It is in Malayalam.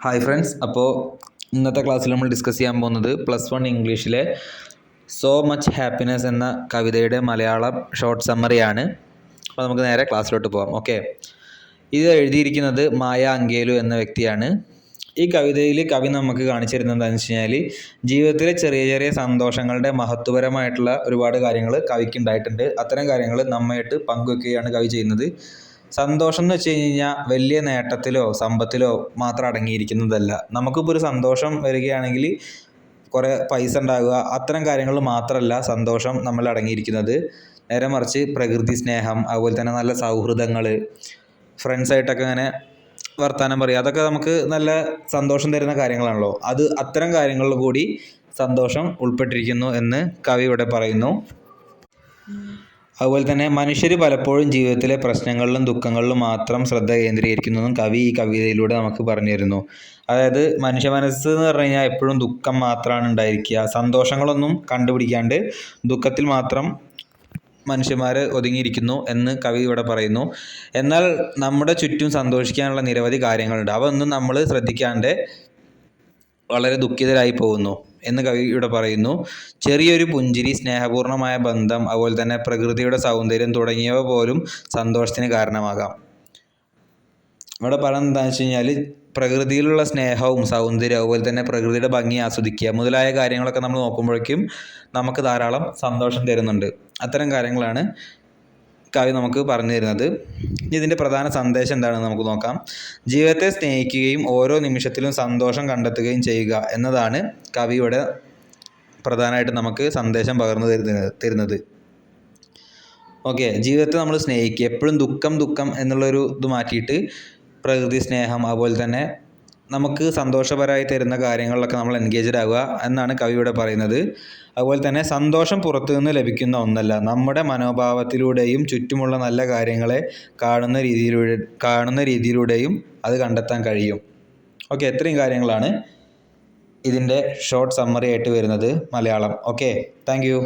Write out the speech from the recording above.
ഹായ് ഫ്രണ്ട്സ്, അപ്പോൾ ഇന്നത്തെ ക്ലാസ്സിൽ നമ്മൾ ഡിസ്കസ് ചെയ്യാൻ പോകുന്നത് +1 ഇംഗ്ലീഷിലെ സോ മച്ച് ഹാപ്പിനെസ് എന്ന കവിതയുടെ മലയാളം ഷോർട്ട് സമ്മറിയാണ്. അപ്പോൾ നമുക്ക് നേരെ ക്ലാസ്സിലോട്ട് പോകാം. ഓക്കെ, ഇത് എഴുതിയിരിക്കുന്നത് മായ അങ്കേലു എന്ന വ്യക്തിയാണ്. ഈ കവിതയിൽ കവി നമുക്ക് കാണിച്ചു തരുന്നത് എന്താണെന്ന് വെച്ച് കഴിഞ്ഞാൽ ജീവിതത്തിലെ ചെറിയ ചെറിയ സന്തോഷങ്ങളുടെ മഹത്വപരമായിട്ടുള്ള ഒരുപാട് കാര്യങ്ങൾ കവിക്ക് ഉണ്ടായിട്ടുണ്ട്. അത്തരം കാര്യങ്ങൾ നമ്മയായിട്ട് പങ്കുവെക്കുകയാണ് കവി ചെയ്യുന്നത്. സന്തോഷം എന്ന് വെച്ച് കഴിഞ്ഞാൽ വലിയ നേട്ടത്തിലോ സമ്പത്തിലോ മാത്രം അടങ്ങിയിരിക്കുന്നതല്ല. നമുക്കിപ്പോൾ ഒരു സന്തോഷം വരികയാണെങ്കിൽ കുറേ പൈസ ഉണ്ടാകുക, അത്തരം കാര്യങ്ങൾ മാത്രമല്ല സന്തോഷം നമ്മൾ അടങ്ങിയിരിക്കുന്നത്. നേരെ മറിച്ച് പ്രകൃതി സ്നേഹം, അതുപോലെ തന്നെ നല്ല സൗഹൃദങ്ങൾ, ഫ്രണ്ട്സായിട്ടൊക്കെ അങ്ങനെ വർത്തമാനം പറയുക, അതൊക്കെ നമുക്ക് നല്ല സന്തോഷം തരുന്ന കാര്യങ്ങളാണല്ലോ. അത്തരം കാര്യങ്ങളിൽ കൂടി സന്തോഷം ഉൾപ്പെട്ടിരിക്കുന്നു എന്ന് കവി ഇവിടെ പറയുന്നു. അതുപോലെ തന്നെ മനുഷ്യർ പലപ്പോഴും ജീവിതത്തിലെ പ്രശ്നങ്ങളിലും ദുഃഖങ്ങളിലും മാത്രം ശ്രദ്ധ കേന്ദ്രീകരിക്കുന്നതും കവി ഈ കവിതയിലൂടെ നമുക്ക് പറഞ്ഞു തരുന്നു. അതായത് മനുഷ്യ മനസ്സ് എന്ന് പറഞ്ഞു കഴിഞ്ഞാൽ എപ്പോഴും ദുഃഖം മാത്രമാണ് ഉണ്ടായിരിക്കുക. സന്തോഷങ്ങളൊന്നും കണ്ടുപിടിക്കാണ്ട് ദുഃഖത്തിൽ മാത്രം മനുഷ്യന്മാർ ഒതുങ്ങിയിരിക്കുന്നു എന്ന് കവി ഇവിടെ പറയുന്നു. എന്നാൽ നമ്മുടെ ചുറ്റും സന്തോഷിക്കാനുള്ള നിരവധി കാര്യങ്ങളുണ്ട്. അവ ഒന്നും നമ്മൾ ശ്രദ്ധിക്കാണ്ട് വളരെ ദുഃഖിതരായി പോകുന്നു എന്ന് കവി ഇവിടെ പറയുന്നു. ചെറിയൊരു പുഞ്ചിരി, സ്നേഹപൂർണമായ ബന്ധം, അതുപോലെ തന്നെ പ്രകൃതിയുടെ സൗന്ദര്യം തുടങ്ങിയവ പോലും സന്തോഷത്തിന് കാരണമാകാം. ഇവിടെ പറയുന്നത് എന്താണെന്ന് വെച്ച് കഴിഞ്ഞാൽ പ്രകൃതിയിലുള്ള സ്നേഹവും സൗന്ദര്യവും അതുപോലെ തന്നെ പ്രകൃതിയുടെ ഭംഗി ആസ്വദിക്കുക മുതലായ കാര്യങ്ങളൊക്കെ നമ്മൾ നോക്കുമ്പോഴേക്കും നമുക്ക് ധാരാളം സന്തോഷം തരുന്നുണ്ട്. അത്തരം കാര്യങ്ങളാണ് കവി നമുക്ക് പറഞ്ഞു തരുന്നത്. ഇതിൻ്റെ പ്രധാന സന്ദേശം എന്താണെന്ന് നമുക്ക് നോക്കാം. ജീവിതത്തെ സ്നേഹിക്കുകയും ഓരോ നിമിഷത്തിലും സന്തോഷം കണ്ടെത്തുകയും ചെയ്യുക എന്നതാണ് കവിയുടെ പ്രധാനമായിട്ട് നമുക്ക് സന്ദേശം പകർന്നു തരുന്നത്. ഓക്കെ, ജീവിതത്തെ നമ്മൾ സ്നേഹിക്കുക, എപ്പോഴും ദുഃഖം എന്നുള്ളൊരു ഇത് മാറ്റിയിട്ട് പ്രകൃതി സ്നേഹം, അതുപോലെ തന്നെ നമുക്ക് സന്തോഷപരമായി തരുന്ന കാര്യങ്ങളിലൊക്കെ നമ്മൾ എൻഗേജ്ഡ് ആവുക എന്നാണ് കവി ഇവിടെ പറയുന്നത്. അതുപോലെ തന്നെ സന്തോഷം പുറത്തു നിന്ന് ലഭിക്കുന്ന ഒന്നല്ല, നമ്മുടെ മനോഭാവത്തിലൂടെയും ചുറ്റുമുള്ള നല്ല കാര്യങ്ങളെ കാണുന്ന രീതിയിലൂടെയും അത് കണ്ടെത്താൻ കഴിയും. ഓക്കെ, ഇത്രയും കാര്യങ്ങളാണ് ഇതിൻ്റെ ഷോർട്ട് സമ്മറി ആയിട്ട് വരുന്നത് മലയാളം. Okay, thank you.